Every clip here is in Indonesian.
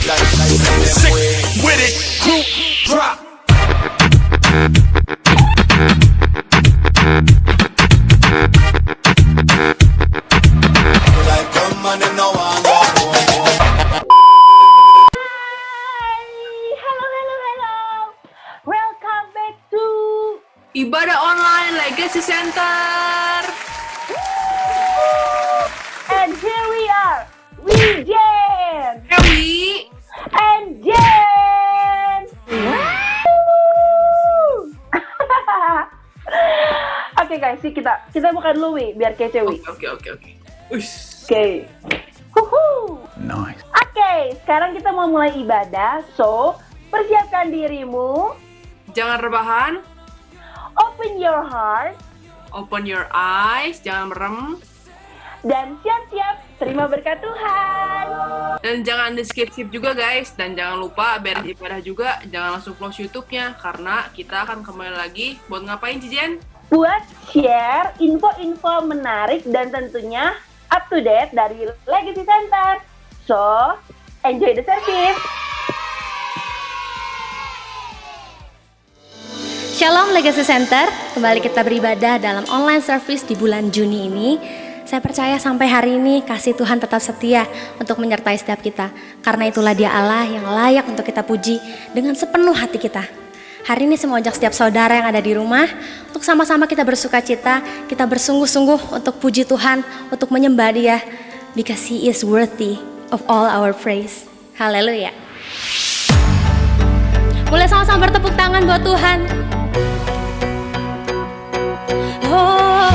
Sick with it, group drop. Ibadah Online Legacy Center. And here we are, Jen Dewi and Jen. Oke guys, kita bukan Louis biar kece Wi. Oke. Oke. Nice. Oke, sekarang kita mau mulai ibadah. So, persiapkan dirimu. Jangan rebahan. Open your heart. Open your eyes. Jangan merem. Dan siap-siap terima berkat Tuhan. Dan jangan di-skip juga guys. Dan jangan lupa beres ibadah juga. Jangan langsung close YouTube-nya. Karena kita akan kembali lagi. Buat ngapain Cijen? Buat share info-info menarik dan tentunya up to date dari Legacy Center. So, enjoy the service. Shalom Legacy Center, kembali kita beribadah dalam online service di bulan Juni ini. Saya percaya sampai hari ini kasih Tuhan tetap setia untuk menyertai setiap kita. Karena itulah Dia Allah yang layak untuk kita puji dengan sepenuh hati kita. Hari ini saya mau ajak setiap saudara yang ada di rumah untuk sama-sama kita bersuka cita, kita bersungguh-sungguh untuk puji Tuhan, untuk menyembah Dia, because He is worthy of all our praise. Haleluya. Boleh sama-sama bertepuk tangan buat Tuhan. Oh,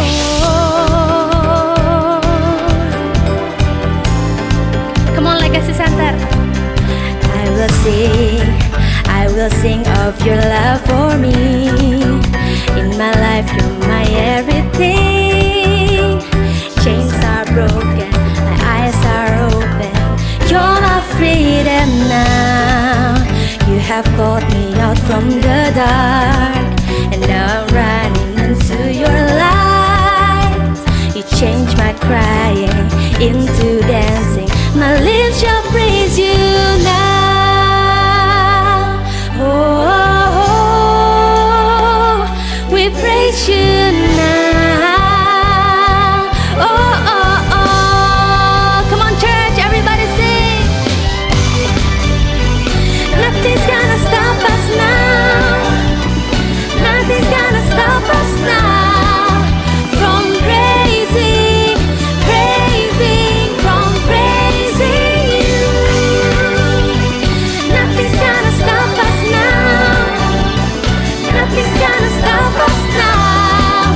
come on Legacy Center. I will sing of your love for me. In my life you're my everything. Chains are broken, my eyes are open. You're my freedom now. You have called me out from the dark, and now I'm running into your light. You changed my crying into dancing. My lips shall praise you now. Oh, we praise you now. Oh, come on church, everybody sing. Nothing's gonna stop us now. Nothing's gonna stop us now from praising, from praising you. Nothing's gonna stop us now. Nothing's gonna stop us now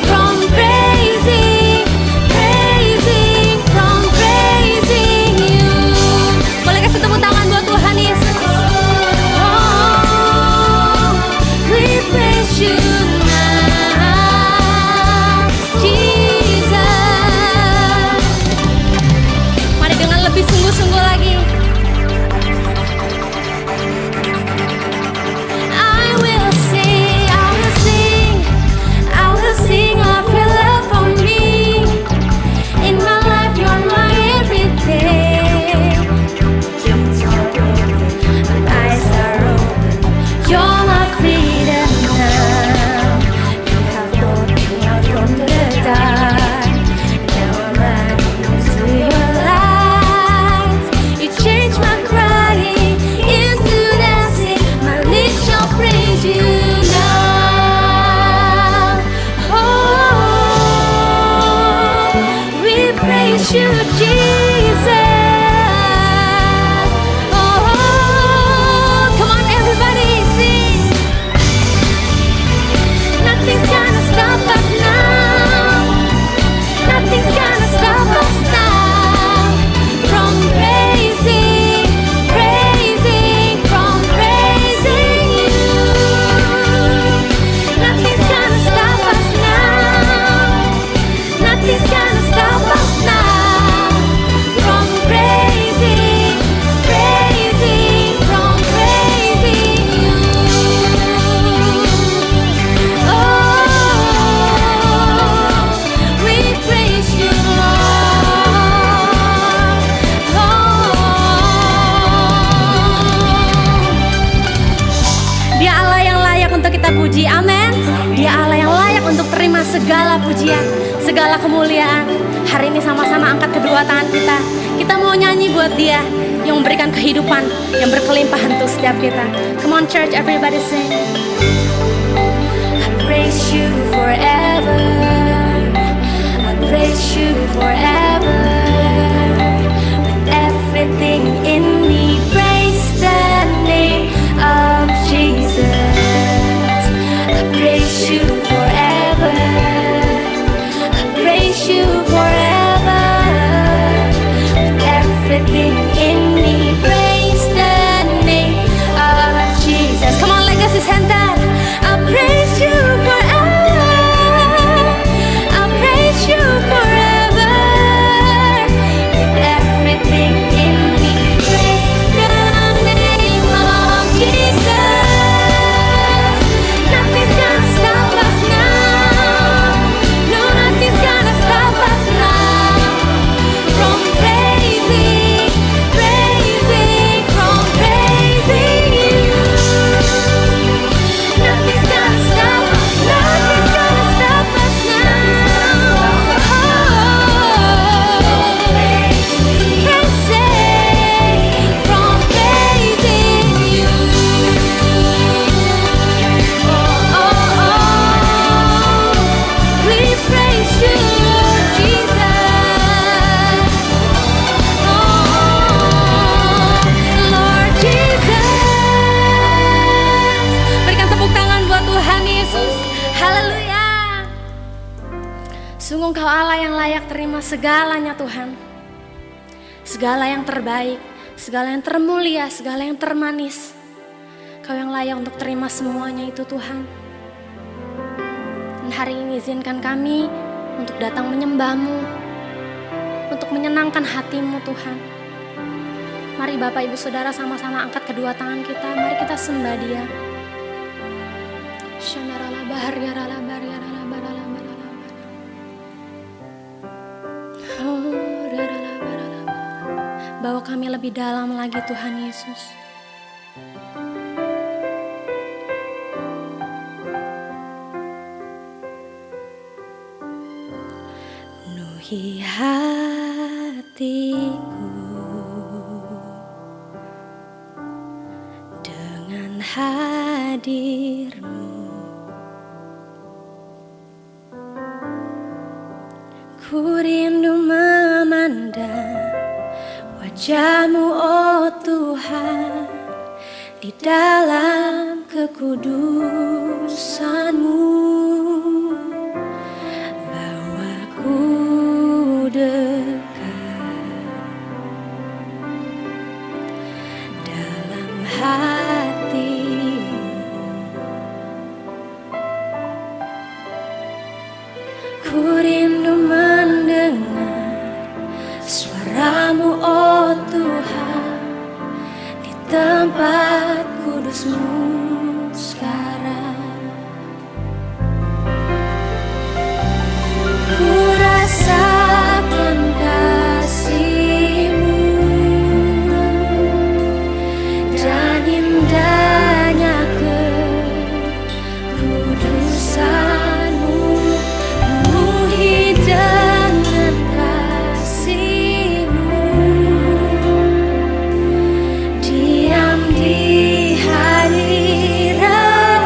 from praising, from praising you. Boleh kasih tepuk tangan buat Tuhan Yesus. Oh, we praise you now, Jesus. Mari dengan lebih sungguh-sungguh lagi. I will sing of your love for me. In my life you're my everything. Chains are broken, my eyes are open. You're my freedom now. You have called me out from the dark. Now I'm running into your light. You changed my crying into dancing. My lips shall praise you now. Oh, we praise you, Jesus. Oh, come on, everybody, sing. Nothing's gonna stop us now. Nothing's gonna stop us now from praising, from praising you. Nothing's gonna stop us now. Nothing's gonna stop us now from terima segala pujian, segala kemuliaan. Hari ini sama-sama angkat kedua tangan kita. Kita mau nyanyi buat Dia yang memberikan kehidupan yang berkelimpahan untuk setiap kita. Come on church, everybody sing. I praise you forever, I praise you forever. With everything in me, praise the name of Jesus. I praise you forever, I praise you forever. With everything in me, praise the name of Jesus. Come on, Legacy Center. I praise you forever, I praise you forever. With everything in me, praise the name of Jesus. Nothing's gonna stop us now. No, nothing's gonna stop us now from praising, praising, from praising you. Nothing's gonna stop us, nothing's gonna stop us now. Praising, from praising you. We praise you, Jesus. Lord Jesus. Berikan tepuk tangan buat Tuhan Yesus. Haleluya. Sungguh Engkau Allah yang layak terima segalanya Tuhan. Segala yang terbaik, segala yang termulia, segala yang termanis. Kau yang layak untuk terima semuanya itu Tuhan. Dan hari ini izinkan kami untuk datang menyembah-Mu, untuk menyenangkan hati-Mu Tuhan. Mari Bapak Ibu Saudara sama-sama angkat kedua tangan kita. Mari kita sembah Dia. Bawa kami lebih dalam lagi Tuhan Yesus. Penuhi hatiku dengan hadir-Mu. Ku rindu memandang wajah-Mu, oh Tuhan, di dalam kekudusan-Mu. Bawaku dekat dalam hati-Mu. Ku rindu mendengar suara-Mu, oh Tuhan, di tempat kudus-Mu sekarang. Ku rasakan kasih-Mu dan indahnya kekudusan-Mu. Penuhi dengan kasih-Mu, diam di hadirat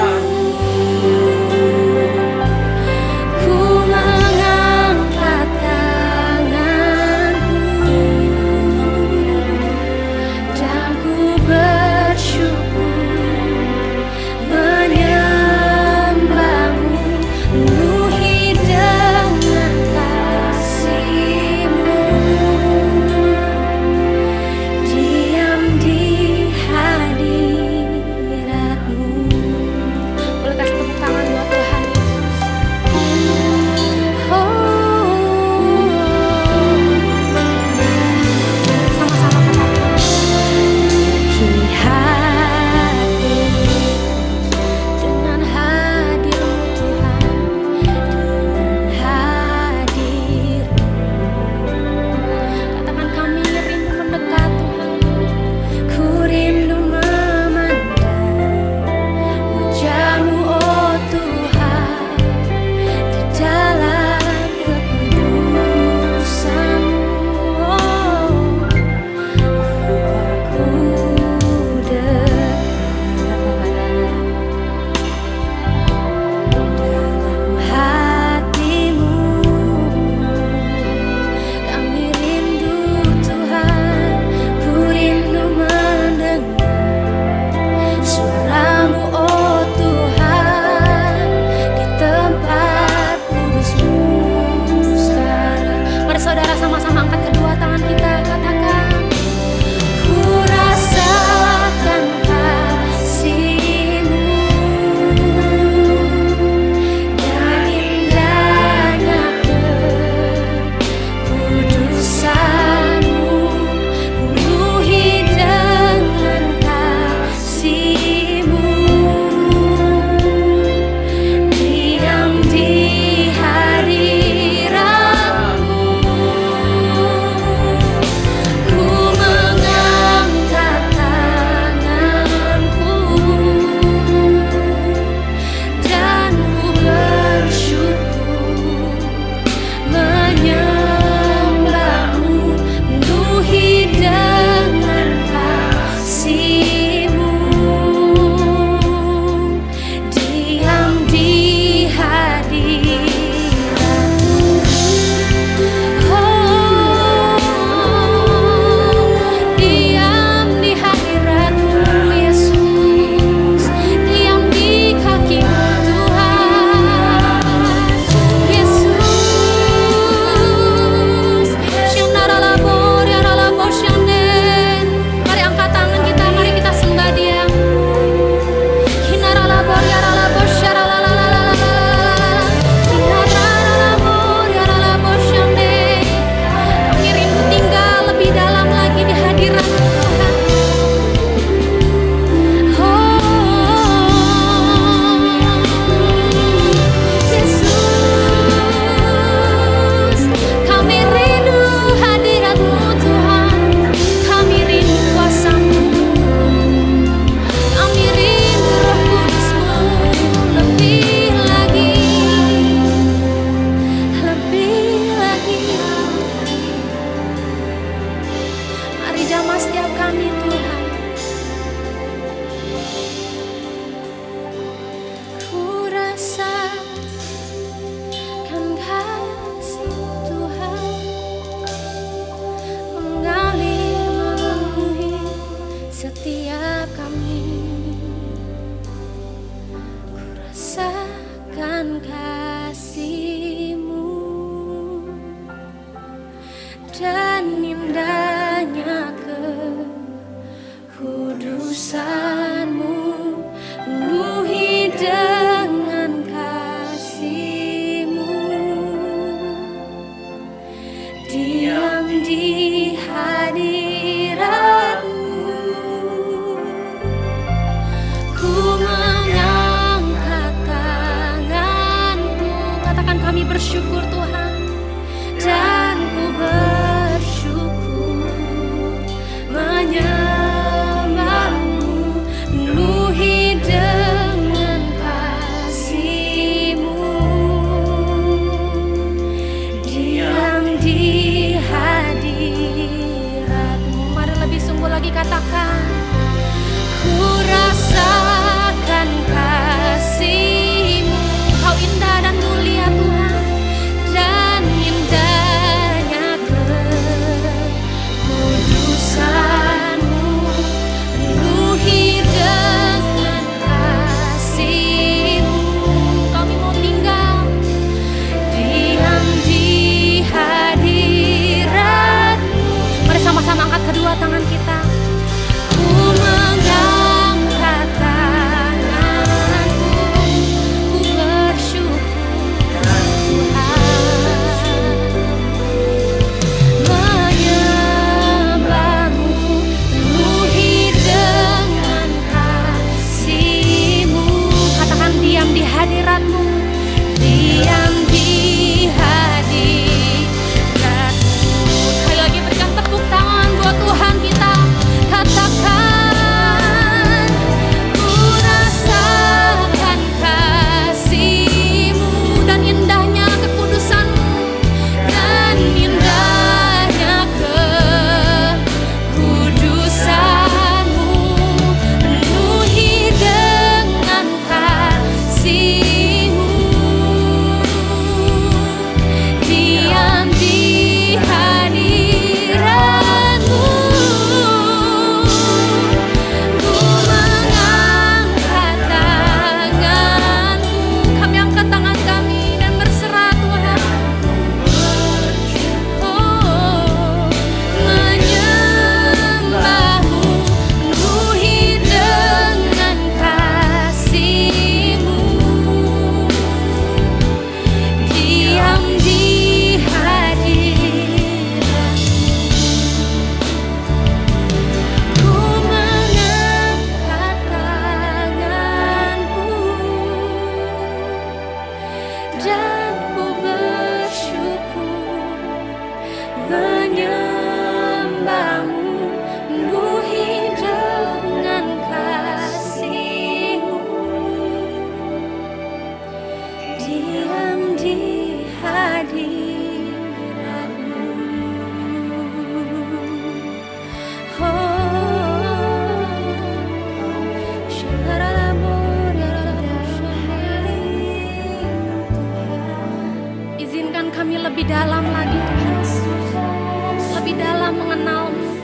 Mari sama-sama angkat kedua tangan kita, katakan, ku rasakan kasih-Mu dan indahnya kekudusan-Mu, penuhi dengan kasih-Mu, diam di hadirat-Mu. Ku mengangkat tanganku dan ku bersyukur menyembah-Mu, penuhi dengan kasih-Mu, diam di hadirat-Mu. Oh, diam di hadirat-Mu, Yesus, diam di kaki-Mu, Tuhan. Yesus, Shandaralabor, Yaralabor, Shanden. Mari angkat tangan kita, mari kita sembah Dia. Hinaralabor, Yaralabor, Sharalalalala. Hinaralabor, Yaralabor, Shanden. Kami rindu tinggal lebih dalam lagi di hadirat-Mu, Tuhan. Yesus, kami rindu hadirat-Mu, Tuhan. Kami rindu kuasa-Mu, kami rindu Roh Kudus-Mu lebih lagi, lebih lagi. Mari jamah setiap kami, Tuhan. Ku rasakan kasih Tuhan mengalir memenuhi setiap kami. Ku rasakan kasih-Mu dan indahnya kekudusan-Mu, penuhi dengan kasih-Mu, diam di hadirat-Mu. Ku mengangkat tanganku, katakan kami bersyukur Tuhan, dan ku bersyukur menyembah-Mu, penuhi dengan kasih-Mu, diam di hadirat-Mu. Mari lebih sungguh lagi katakan, ku rasakan kasih-Mu. Kau indah dan mulia Tuhan, dan indahnya kekudusan-Mu, penuhi dengan kasih-Mu. Kami mau tinggal diam di hadirat-Mu. Mari sama-sama angkat kedua tangan kita. Ku hambamu, penuhi dengan kasih-Mu. Diam di hadirat-Mu. Izinkan kami lebih dalam lagi, Tuhan, lebih dalam mengenal-Mu.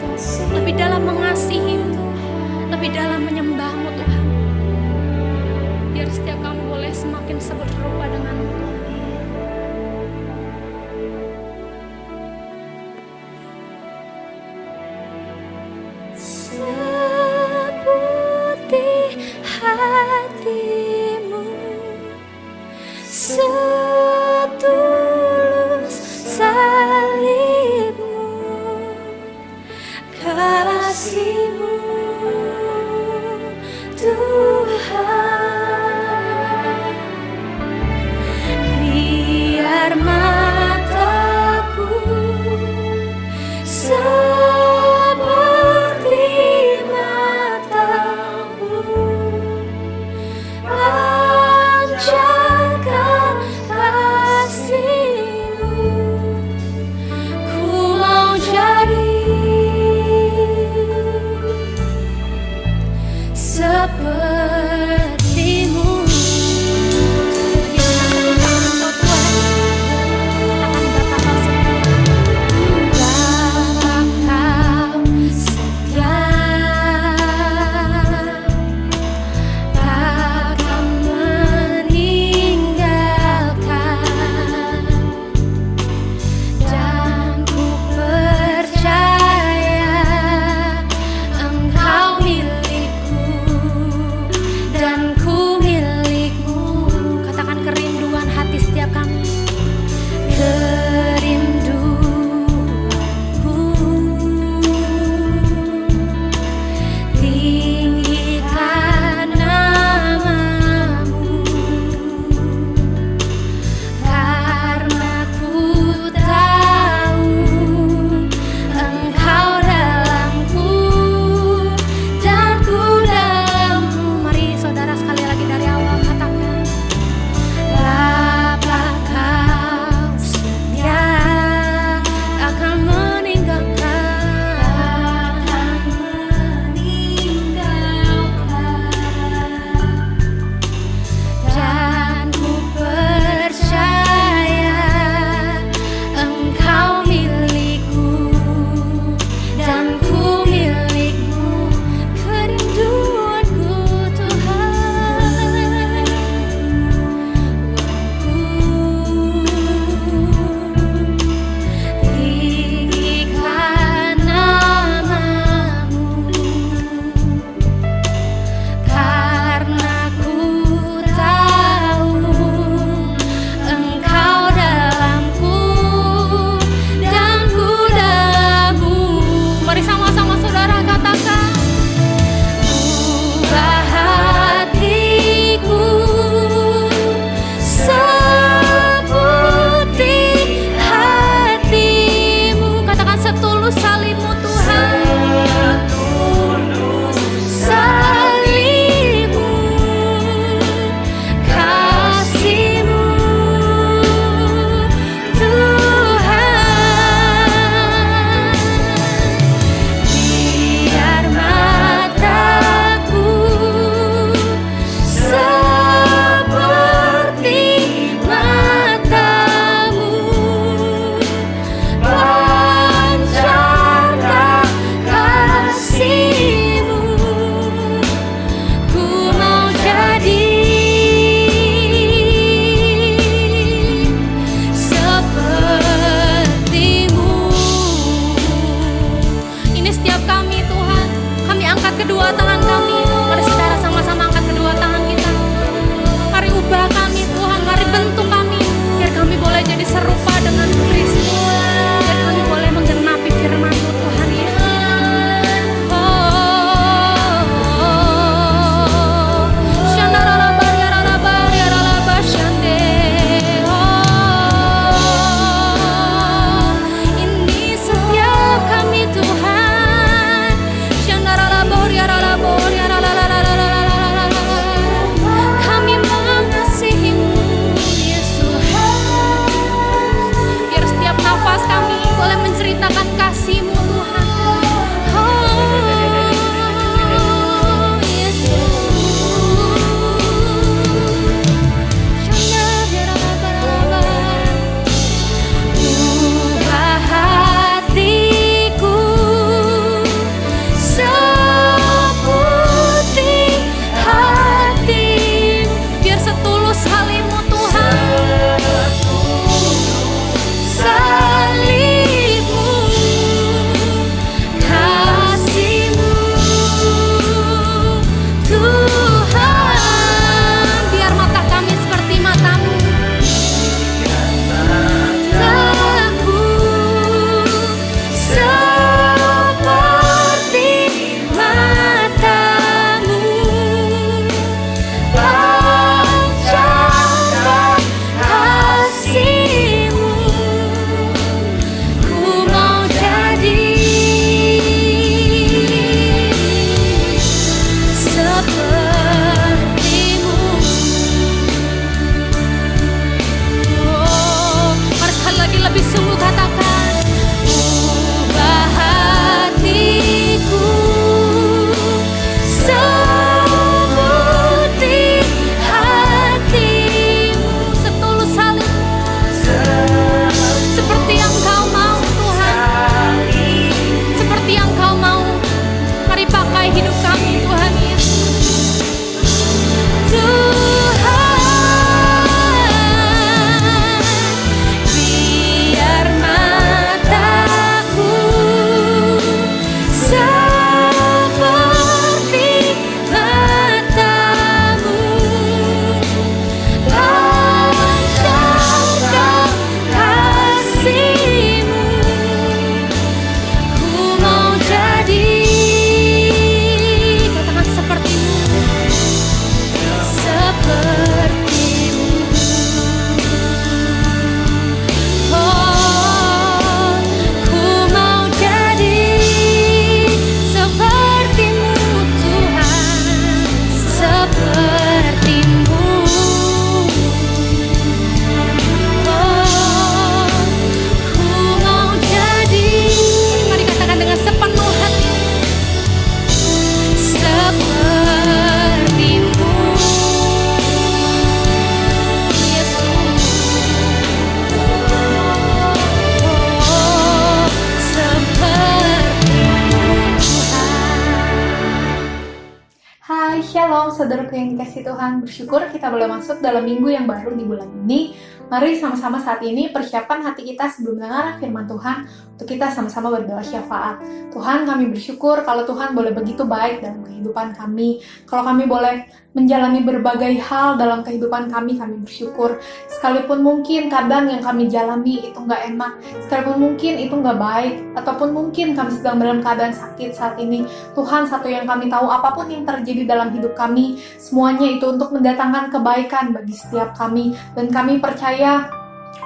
Shalom, saudaraku yang dikasih Tuhan. Bersyukur kita boleh masuk dalam minggu yang baru di bulan ini. Mari sama-sama saat ini persiapkan hati kita sebelum mendengar firman Tuhan untuk kita sama-sama berdoa syafaat. Tuhan, kami bersyukur kalau Tuhan boleh begitu baik dalam kehidupan kami. Kalau kami boleh menjalani berbagai hal dalam kehidupan kami bersyukur. Sekalipun mungkin kadang yang kami jalani itu nggak enak, sekalipun mungkin itu nggak baik, ataupun mungkin kami sedang dalam keadaan sakit saat ini. Tuhan, satu yang kami tahu, apapun yang terjadi dalam hidup kami, semuanya itu untuk mendatangkan kebaikan bagi setiap kami. Dan kami percaya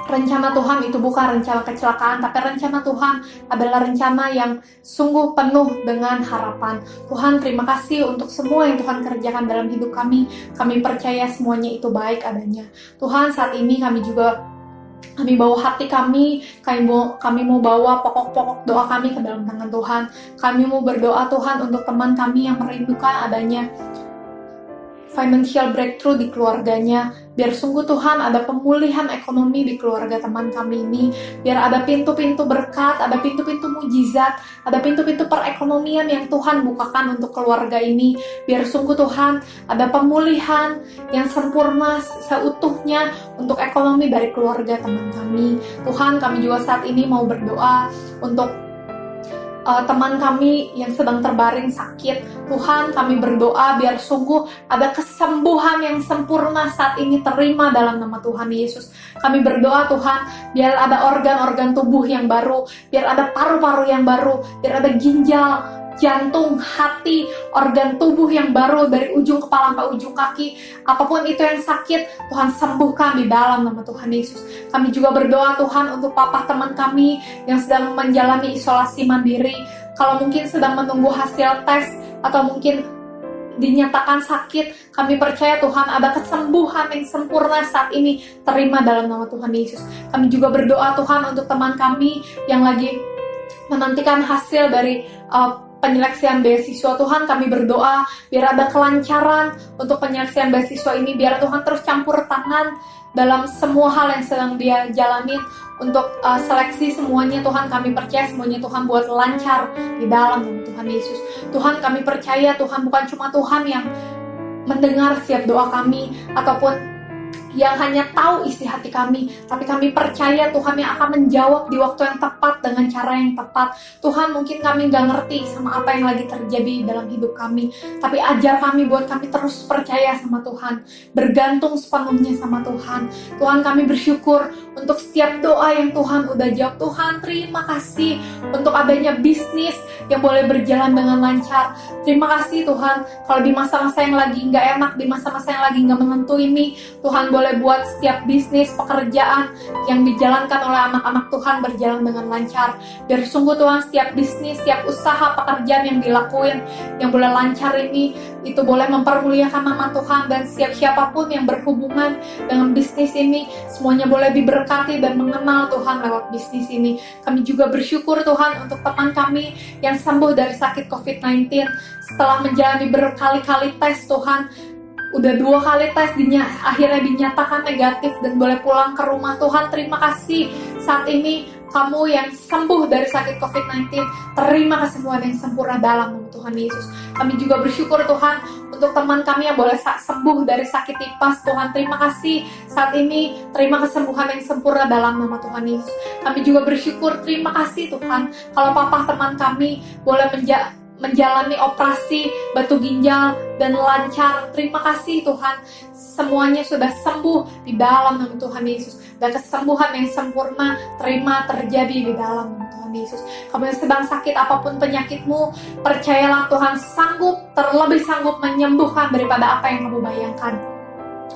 rencana Tuhan itu bukan rencana kecelakaan, tapi rencana Tuhan adalah rencana yang sungguh penuh dengan harapan. Tuhan, terima kasih untuk semua yang Tuhan kerjakan dalam hidup kami. Kami percaya semuanya itu baik adanya. Tuhan, saat ini kami bawa hati kami mau bawa pokok-pokok doa kami ke dalam tangan Tuhan. Kami mau berdoa Tuhan untuk teman kami yang merindukan adanya financial breakthrough di keluarganya. Biar sungguh Tuhan ada pemulihan ekonomi di keluarga teman kami ini. Biar ada pintu-pintu berkat, ada pintu-pintu mujizat, ada pintu-pintu perekonomian yang Tuhan bukakan untuk keluarga ini. Biar sungguh Tuhan ada pemulihan yang sempurna seutuhnya untuk ekonomi dari keluarga teman kami. Tuhan, kami juga saat ini mau berdoa untuk teman kami yang sedang terbaring sakit. Tuhan, kami berdoa biar sungguh ada kesembuhan yang sempurna saat ini, terima dalam nama Tuhan Yesus. Kami berdoa Tuhan, biar ada organ-organ tubuh yang baru, biar ada paru-paru yang baru, biar ada ginjal, jantung, hati, organ tubuh yang baru dari ujung kepala sampai ujung kaki. Apapun itu yang sakit, Tuhan sembuhkan di dalam nama Tuhan Yesus. Kami juga berdoa Tuhan untuk papa teman kami yang sedang menjalani isolasi mandiri. Kalau mungkin sedang menunggu hasil tes atau mungkin dinyatakan sakit, kami percaya Tuhan ada kesembuhan yang sempurna saat ini, terima dalam nama Tuhan Yesus. Kami juga berdoa Tuhan untuk teman kami yang lagi menantikan hasil dari penyeleksian beasiswa. Tuhan, kami berdoa biar ada kelancaran untuk penyeleksian beasiswa ini, biar Tuhan terus campur tangan dalam semua hal yang sedang dia jalani untuk seleksi semuanya. Tuhan, kami percaya semuanya Tuhan buat lancar di dalam nama Tuhan Yesus. Tuhan, kami percaya Tuhan bukan cuma Tuhan yang mendengar setiap doa kami ataupun yang hanya tahu isi hati kami, tapi kami percaya Tuhan yang akan menjawab di waktu yang tepat dengan cara yang tepat. Tuhan, mungkin kami nggak ngerti sama apa yang lagi terjadi dalam hidup kami, tapi ajar kami buat kami terus percaya sama Tuhan, bergantung sepenuhnya sama Tuhan. Tuhan, kami bersyukur untuk setiap doa yang Tuhan udah jawab. Tuhan, terima kasih untuk adanya bisnis yang boleh berjalan dengan lancar. Terima kasih Tuhan, kalau di masa-masa yang lagi nggak enak, di masa-masa yang lagi nggak menentu ini, Tuhan boleh buat setiap bisnis, pekerjaan yang dijalankan oleh anak-anak Tuhan berjalan dengan lancar. Biar sungguh Tuhan setiap bisnis, setiap usaha, pekerjaan yang dilakuin, yang boleh lancar ini, itu boleh mempermuliakan nama Tuhan. Dan siapapun yang berhubungan dengan bisnis ini, semuanya boleh diberkati dan mengenal Tuhan lewat bisnis ini. Kami juga bersyukur Tuhan untuk teman kami yang sembuh dari sakit COVID-19 setelah menjalani berkali-kali tes. Tuhan, udah 2 kali tes akhirnya dinyatakan negatif dan boleh pulang ke rumah. Tuhan, terima kasih saat ini kamu yang sembuh dari sakit COVID-19, terima kesembuhan yang sempurna dalam nama Tuhan Yesus. Kami juga bersyukur Tuhan untuk teman kami yang boleh sembuh dari sakit tipes. Tuhan, terima kasih saat ini, terima kesembuhan yang sempurna dalam nama Tuhan Yesus. Kami juga bersyukur, terima kasih Tuhan kalau papa teman kami boleh menjalani operasi batu ginjal dan lancar. Terima kasih Tuhan, semuanya sudah sembuh di dalam nama Tuhan Yesus. Dan kesembuhan yang sempurna terima terjadi di dalam nama Tuhan Yesus. Kamu yang sedang sakit apapun penyakitmu, percayalah Tuhan terlebih sanggup menyembuhkan daripada apa yang kamu bayangkan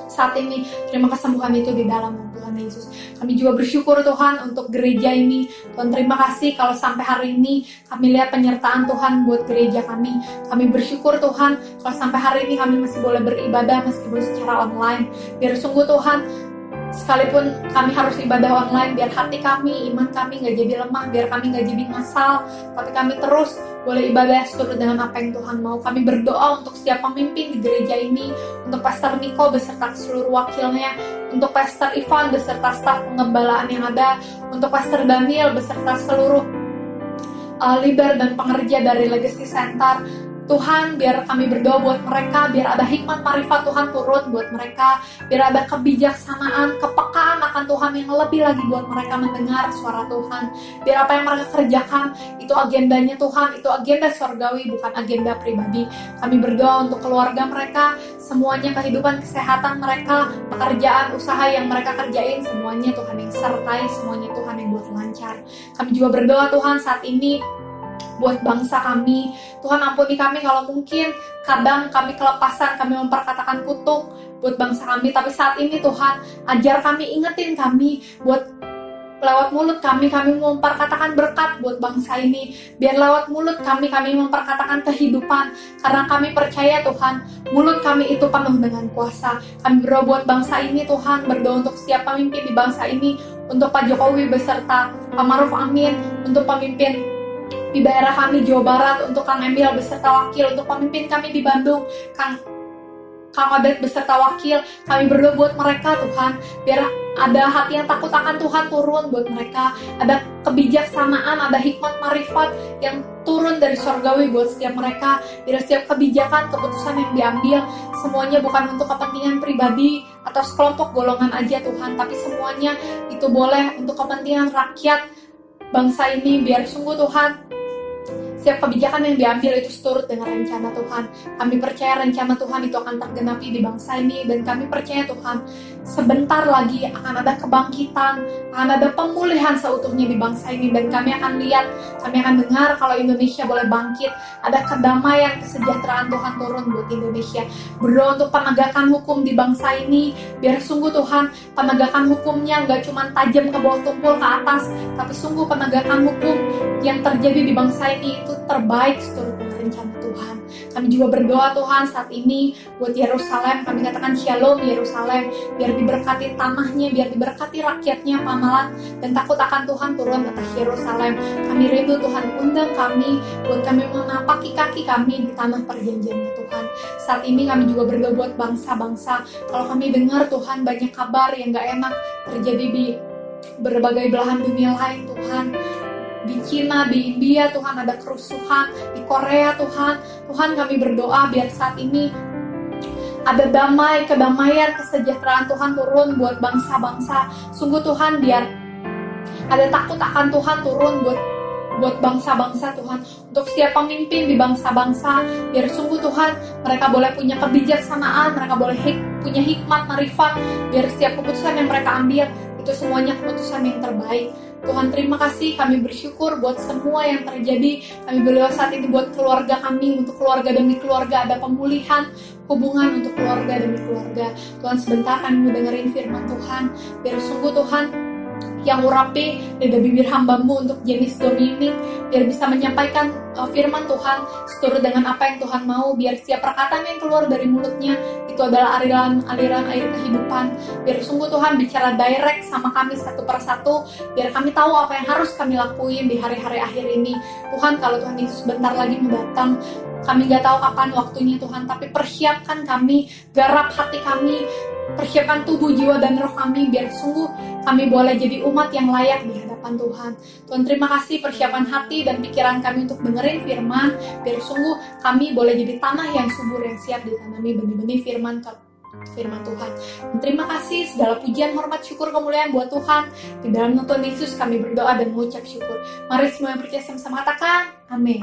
saat ini. Terima kesembuhan itu di dalam nama Tuhan Yesus. Kami juga bersyukur Tuhan untuk gereja ini. Tuhan, terima kasih kalau sampai hari ini kami lihat penyertaan Tuhan buat gereja kami. Kami bersyukur Tuhan kalau sampai hari ini kami masih boleh beribadah meskipun secara online. Biar sungguh Tuhan, sekalipun kami harus ibadah online, biar hati kami, iman kami gak jadi lemah, biar kami gak jadi ngasal, tapi kami terus boleh ibadah seturut dengan apa yang Tuhan mau. Kami berdoa untuk setiap pemimpin di gereja ini, untuk Pastor Miko beserta seluruh wakilnya, untuk Pastor Ivan beserta staf pengembalaan yang ada, untuk Pastor Daniel beserta seluruh leader dan pengerja dari Legacy Center. Tuhan, biar kami berdoa buat mereka, biar ada hikmat marifat Tuhan turun buat mereka, biar ada kebijaksanaan, kepekaan akan Tuhan yang lebih lagi buat mereka mendengar suara Tuhan. Biar apa yang mereka kerjakan, itu agendanya Tuhan, itu agenda surgawi, bukan agenda pribadi. Kami berdoa untuk keluarga mereka, semuanya kehidupan, kesehatan mereka, pekerjaan, usaha yang mereka kerjain, semuanya Tuhan yang sertai, semuanya Tuhan yang buat lancar. Kami juga berdoa Tuhan saat ini, buat bangsa kami. Tuhan ampuni kami kalau mungkin kadang kami kelepasan, kami memperkatakan kutuk buat bangsa kami. Tapi saat ini Tuhan, ajar kami, ingetin kami buat lewat mulut kami memperkatakan berkat buat bangsa ini. Biar lewat mulut kami memperkatakan kehidupan. Karena kami percaya Tuhan, mulut kami itu penuh dengan kuasa. Kami berdoa buat bangsa ini Tuhan, berdoa untuk setiap pemimpin di bangsa ini, untuk Pak Jokowi beserta Pak Maruf Amin, untuk pemimpin di daerah kami Jawa Barat, untuk Kang Emil beserta wakil, untuk pemimpin kami di Bandung, Kang Odet beserta wakil. Kami berdoa buat mereka Tuhan, biar ada hati yang takut akan Tuhan turun buat mereka, ada kebijaksanaan, ada hikmat marifat yang turun dari surgawi buat setiap mereka, biar setiap kebijakan, keputusan yang diambil semuanya bukan untuk kepentingan pribadi atau sekelompok golongan aja Tuhan, tapi semuanya itu boleh untuk kepentingan rakyat bangsa ini. Biar sungguh Tuhan, setiap kebijakan yang diambil itu seturut dengan rencana Tuhan. Kami percaya rencana Tuhan itu akan tergenapi di bangsa ini, dan kami percaya Tuhan, sebentar lagi akan ada kebangkitan, akan ada pemulihan seutuhnya di bangsa ini, dan kami akan lihat, kami akan dengar kalau Indonesia boleh bangkit, ada kedamaian, kesejahteraan Tuhan turun buat Indonesia. Berdoa untuk penegakan hukum di bangsa ini, biar sungguh Tuhan, penegakan hukumnya nggak cuma tajam ke bawah tumpul ke atas, tapi sungguh penegakan hukum yang terjadi di bangsa ini itu terbaik seturut dengan rencana Tuhan. Kami juga berdoa Tuhan saat ini buat Yerusalem, kami katakan Shalom Yerusalem, biar diberkati tanahnya, biar diberkati rakyatnya, pamalan dan takut akan Tuhan turun atas Yerusalem. Kami rindu Tuhan, undang kami buat kami menapaki kaki kami di tanah perjanjiannya Tuhan. Saat ini kami juga berdoa buat bangsa-bangsa. Kalau kami dengar Tuhan banyak kabar yang gak enak terjadi di berbagai belahan dunia lain Tuhan, di Cina, di India Tuhan ada kerusuhan, di Korea Tuhan kami berdoa biar saat ini ada damai, kedamaian, kesejahteraan Tuhan turun buat bangsa-bangsa. Sungguh Tuhan, biar ada takut akan Tuhan turun buat bangsa-bangsa Tuhan, untuk setiap pemimpin di bangsa-bangsa, biar sungguh Tuhan mereka boleh punya kebijaksanaan, mereka boleh punya hikmat, marifat, biar setiap keputusan yang mereka ambil itu semuanya keputusan yang terbaik. Tuhan terima kasih, kami bersyukur buat semua yang terjadi. Kami berdoa saat ini buat keluarga kami, untuk keluarga demi keluarga ada pemulihan hubungan untuk keluarga demi keluarga. Tuhan sebentar kami mau dengerin firman Tuhan, biar sungguh Tuhan yang urapi dari bibir hamba-Mu untuk Jenis Dominic, biar bisa menyampaikan firman Tuhan seturut dengan apa yang Tuhan mau, biar setiap perkataan yang keluar dari mulutnya itu adalah aliran air kehidupan. Biar sungguh Tuhan bicara direct sama kami satu persatu, biar kami tahu apa yang harus kami lakuin di hari-hari akhir ini. Tuhan, kalau Tuhan Yesus sebentar lagi mendatang, kami gak tahu kapan waktunya Tuhan, tapi persiapkan kami, garap hati kami, persiapkan tubuh, jiwa, dan roh kami, biar sungguh kami boleh jadi umat yang layak di hadapan Tuhan. Tuhan terima kasih, persiapan hati dan pikiran kami untuk dengerin firman, biar sungguh kami boleh jadi tanah yang subur, yang siap ditanami benih-benih firman Tuhan. Dan terima kasih, segala pujian, hormat, syukur, kemuliaan buat Tuhan. Di dalam nama Tuhan Yesus kami berdoa dan mengucap syukur. Mari semua yang percaya sama-sama katakan amin.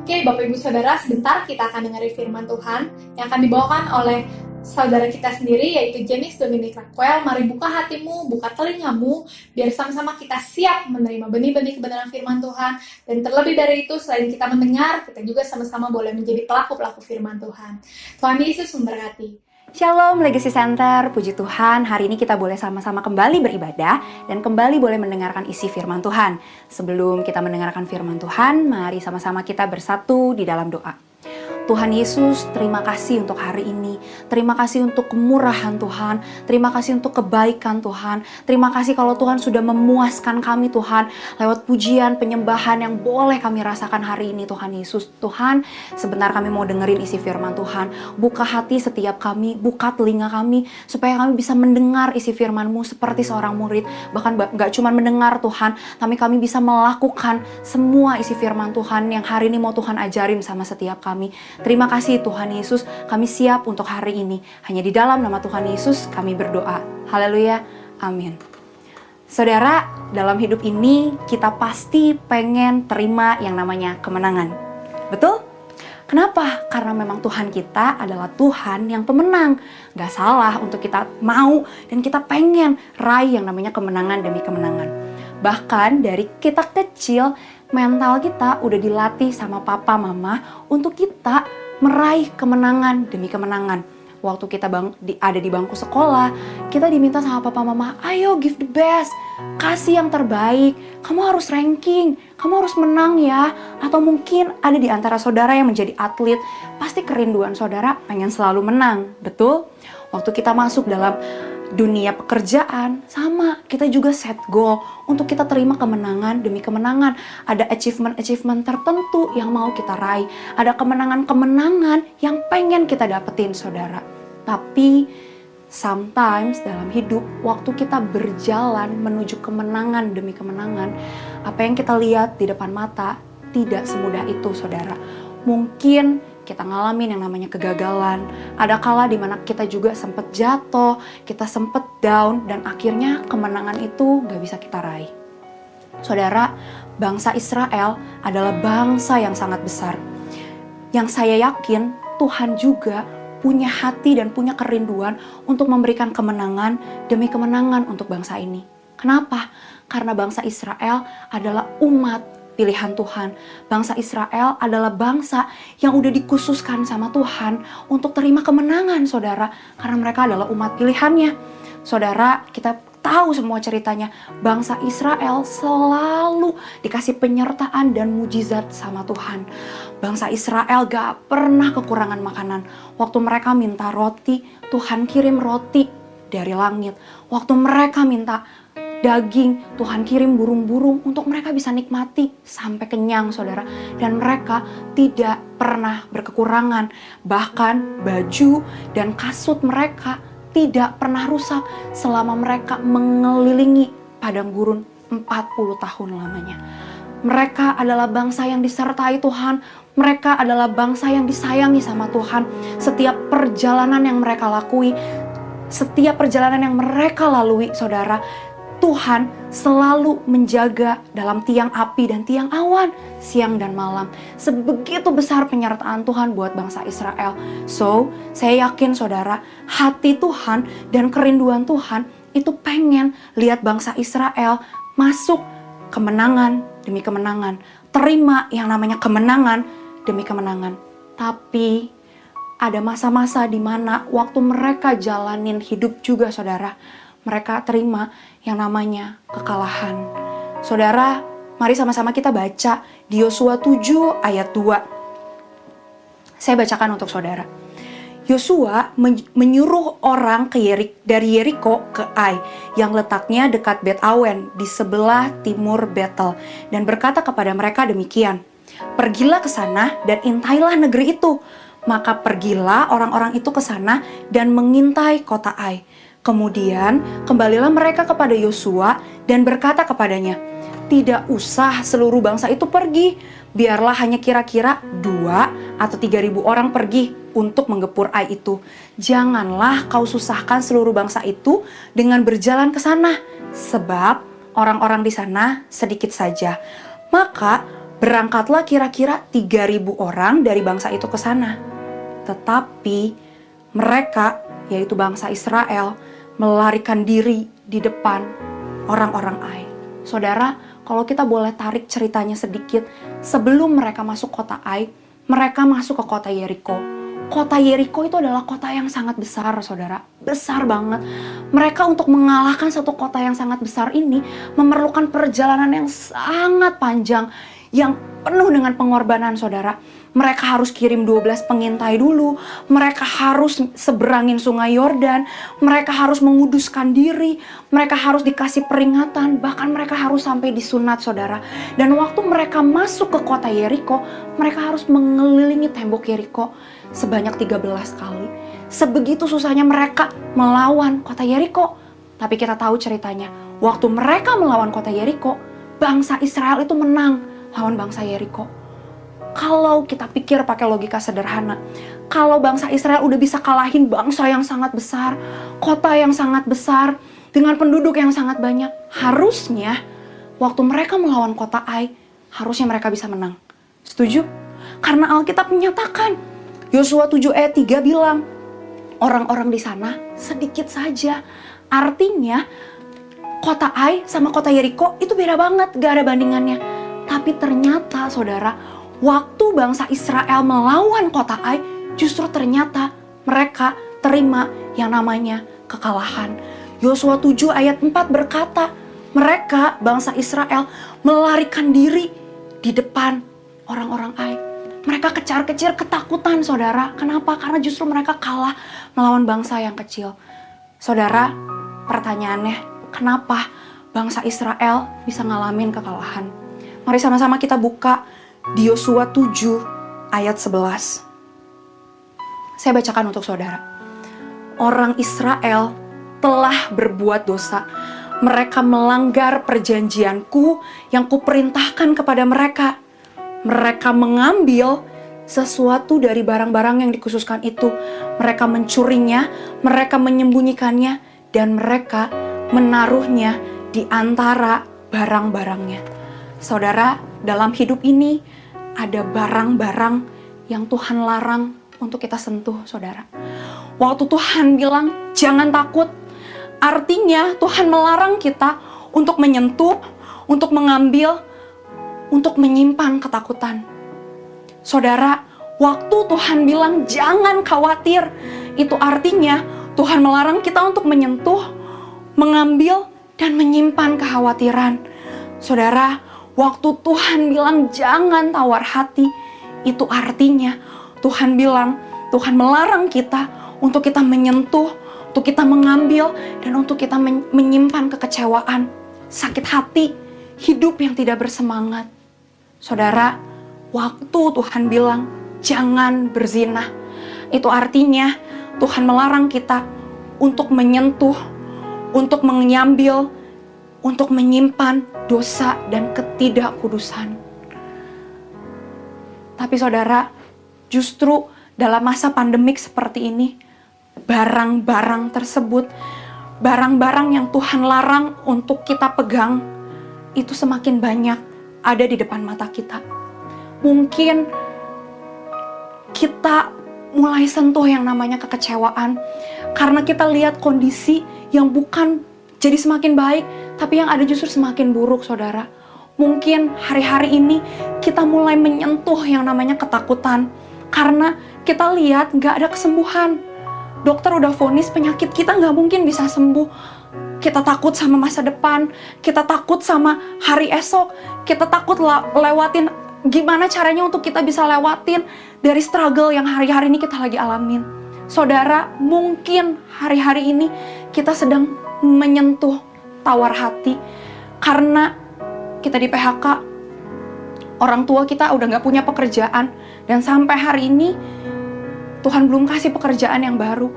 Oke, Bapak Ibu Saudara, sebentar kita akan dengar firman Tuhan yang akan dibawakan oleh saudara kita sendiri, yaitu Jenis Dominic Raquel. Mari buka hatimu, buka telingamu, biar sama-sama kita siap menerima benih-benih kebenaran firman Tuhan. Dan terlebih dari itu, selain kita mendengar, kita juga sama-sama boleh menjadi pelaku-pelaku firman Tuhan. Tuhan Yesus memberkati. Shalom Legacy Center, puji Tuhan, hari ini kita boleh sama-sama kembali beribadah dan kembali boleh mendengarkan isi firman Tuhan. Sebelum kita mendengarkan firman Tuhan, mari sama-sama kita bersatu di dalam doa. Tuhan Yesus, terima kasih untuk hari ini. Terima kasih untuk kemurahan Tuhan. Terima kasih untuk kebaikan Tuhan. Terima kasih kalau Tuhan sudah memuaskan kami Tuhan. Lewat pujian, penyembahan yang boleh kami rasakan hari ini Tuhan Yesus. Tuhan, sebentar kami mau dengerin isi firman Tuhan. Buka hati setiap kami, buka telinga kami. Supaya kami bisa mendengar isi firman-Mu seperti seorang murid. Bahkan gak cuma mendengar Tuhan, tapi kami bisa melakukan semua isi firman Tuhan yang hari ini mau Tuhan ajarin sama setiap kami. Terima kasih Tuhan Yesus, kami siap untuk hari ini. Hanya di dalam nama Tuhan Yesus kami berdoa. Haleluya, amin. Saudara, dalam hidup ini kita pasti pengen terima yang namanya kemenangan. Betul? Kenapa? Karena memang Tuhan kita adalah Tuhan yang pemenang. Gak salah untuk kita mau dan kita pengen raih yang namanya kemenangan demi kemenangan. Bahkan dari kita kecil, mental kita udah dilatih sama papa mama untuk kita meraih kemenangan demi kemenangan. Waktu kita ada di bangku sekolah, kita diminta sama papa mama, ayo give the best, kasih yang terbaik, kamu harus ranking, kamu harus menang ya. Atau mungkin ada di antara saudara yang menjadi atlet, pasti kerinduan saudara pengen selalu menang, betul? Waktu kita masuk dalam dunia pekerjaan, sama, kita juga set goal untuk kita terima kemenangan demi kemenangan. Ada achievement tertentu yang mau kita raih. Ada kemenangan-kemenangan yang pengen kita dapetin, saudara. Tapi, sometimes dalam hidup, waktu kita berjalan menuju kemenangan demi kemenangan, apa yang kita lihat di depan mata tidak semudah itu, saudara. Mungkin kita ngalamin yang namanya kegagalan. Ada kala dimana kita juga sempat jatuh, kita sempat down, dan akhirnya kemenangan itu gak bisa kita raih. Saudara, bangsa Israel adalah bangsa yang sangat besar. Yang saya yakin Tuhan juga punya hati dan punya kerinduan untuk memberikan kemenangan demi kemenangan untuk bangsa ini. Kenapa? Karena bangsa Israel adalah umat pilihan Tuhan. Bangsa Israel adalah bangsa yang udah dikhususkan sama Tuhan untuk terima kemenangan, saudara. Karena mereka adalah umat pilihannya. Saudara, kita tahu semua ceritanya. Bangsa Israel selalu dikasih penyertaan dan mujizat sama Tuhan. Bangsa Israel gak pernah kekurangan makanan. Waktu mereka minta roti, Tuhan kirim roti dari langit. Waktu mereka minta daging, Tuhan kirim burung-burung untuk mereka bisa nikmati sampai kenyang, saudara. Dan mereka tidak pernah berkekurangan. Bahkan baju dan kasut mereka tidak pernah rusak selama mereka mengelilingi padang gurun 40 tahun lamanya. Mereka adalah bangsa yang disertai Tuhan. Mereka adalah bangsa yang disayangi sama Tuhan. Setiap perjalanan yang mereka lakui, setiap perjalanan yang mereka lalui, saudara, Tuhan selalu menjaga dalam tiang api dan tiang awan siang dan malam. Sebegitu besar penyertaan Tuhan buat bangsa Israel. So, saya yakin saudara, hati Tuhan dan kerinduan Tuhan itu pengen lihat bangsa Israel masuk kemenangan demi kemenangan. Terima yang namanya kemenangan demi kemenangan. Tapi ada masa-masa di mana waktu mereka jalanin hidup juga, saudara, mereka terima yang namanya kekalahan. Saudara, mari sama-sama kita baca di Yosua 7 ayat 2. Saya bacakan untuk saudara. Yosua menyuruh orang dari Yeriko ke Ai, yang letaknya dekat Bet Awen di sebelah timur Betel, dan berkata kepada mereka demikian, pergilah ke sana dan intailah negeri itu. Maka pergilah orang-orang itu ke sana dan mengintai kota Ai. Kemudian kembalilah mereka kepada Yosua dan berkata kepadanya, tidak usah seluruh bangsa itu pergi, biarlah hanya kira-kira 2 atau 3.000 orang pergi untuk menggepur Ai itu. Janganlah kau susahkan seluruh bangsa itu dengan berjalan ke sana, sebab orang-orang di sana sedikit saja. Maka berangkatlah kira-kira 3.000 orang dari bangsa itu ke sana. Tetapi mereka, yaitu bangsa Israel, melarikan diri di depan orang-orang Ai. Saudara, kalau kita boleh tarik ceritanya sedikit, sebelum mereka masuk kota Ai, mereka masuk ke kota Yeriko. Kota Yeriko itu adalah kota yang sangat besar, saudara. Besar banget. Mereka untuk mengalahkan satu kota yang sangat besar ini memerlukan perjalanan yang sangat panjang. yang penuh dengan pengorbanan, saudara. Mereka harus kirim 12 pengintai dulu, mereka harus seberangin sungai Yordan, mereka harus menguduskan diri, mereka harus dikasih peringatan, bahkan mereka harus sampai disunat, saudara. Dan waktu mereka masuk ke kota Yeriko, mereka harus mengelilingi tembok Yeriko sebanyak 13 kali. Sebegitu susahnya mereka melawan kota Yeriko. Tapi kita tahu ceritanya, waktu mereka melawan kota Yeriko, bangsa Israel itu menang lawan bangsa Yeriko. Kalau kita pikir pakai logika sederhana, kalau bangsa Israel udah bisa kalahin bangsa yang sangat besar, kota yang sangat besar, dengan penduduk yang sangat banyak, harusnya waktu mereka melawan kota Ai, harusnya mereka bisa menang. Setuju? Karena Alkitab menyatakan, Yosua 7 ayat 3 bilang, orang-orang di sana sedikit saja. Artinya, kota Ai sama kota Yeriko itu beda banget, gak ada bandingannya. Tapi ternyata, saudara, waktu bangsa Israel melawan kota Ai, justru ternyata mereka terima yang namanya kekalahan. Yosua 7 ayat 4 berkata, mereka, bangsa Israel, melarikan diri di depan orang-orang Ai. Mereka kejar-kejar ketakutan, saudara. Kenapa? Karena justru mereka kalah melawan bangsa yang kecil. Saudara, pertanyaannya, kenapa bangsa Israel bisa ngalamin kekalahan? Mari sama-sama kita buka di Yosua 7 ayat 11. Saya bacakan untuk saudara. Orang Israel telah berbuat dosa. Mereka melanggar perjanjianku yang kuperintahkan kepada mereka. Mereka mengambil sesuatu dari barang-barang yang dikhususkan itu. Mereka mencurinya, mereka menyembunyikannya, dan mereka menaruhnya di antara barang-barangnya. Saudara, dalam hidup ini ada barang-barang yang Tuhan larang untuk kita sentuh, saudara. Waktu Tuhan bilang, jangan takut, artinya Tuhan melarang kita untuk menyentuh, untuk mengambil, untuk menyimpan ketakutan. Saudara, waktu Tuhan bilang, jangan khawatir, itu artinya Tuhan melarang kita untuk menyentuh, mengambil, dan menyimpan kekhawatiran. Saudara, waktu Tuhan bilang jangan tawar hati, itu artinya Tuhan bilang, Tuhan melarang kita untuk kita menyentuh, untuk kita mengambil, dan untuk kita menyimpan kekecewaan, sakit hati, hidup yang tidak bersemangat. Saudara, waktu Tuhan bilang jangan berzina, itu artinya Tuhan melarang kita untuk menyentuh, untuk mengambil, untuk menyimpan dosa dan ketidakkudusan. Tapi saudara, justru dalam masa pandemik seperti ini, barang-barang tersebut, barang-barang yang Tuhan larang untuk kita pegang, itu semakin banyak ada di depan mata kita. Mungkin kita mulai sentuh yang namanya kekecewaan, karena kita lihat kondisi yang bukan jadi semakin baik, tapi yang ada justru semakin buruk, saudara. Mungkin hari-hari ini kita mulai menyentuh yang namanya ketakutan, karena kita lihat nggak ada kesembuhan. Dokter udah vonis penyakit kita nggak mungkin bisa sembuh. Kita takut sama masa depan, kita takut sama hari esok, kita takut lewatin gimana caranya untuk kita bisa lewatin dari struggle yang hari-hari ini kita lagi alamin. Saudara, mungkin hari-hari ini kita sedang menyentuh tawar hati karena kita di PHK, orang tua kita udah gak punya pekerjaan, dan sampai hari ini Tuhan belum kasih pekerjaan yang baru.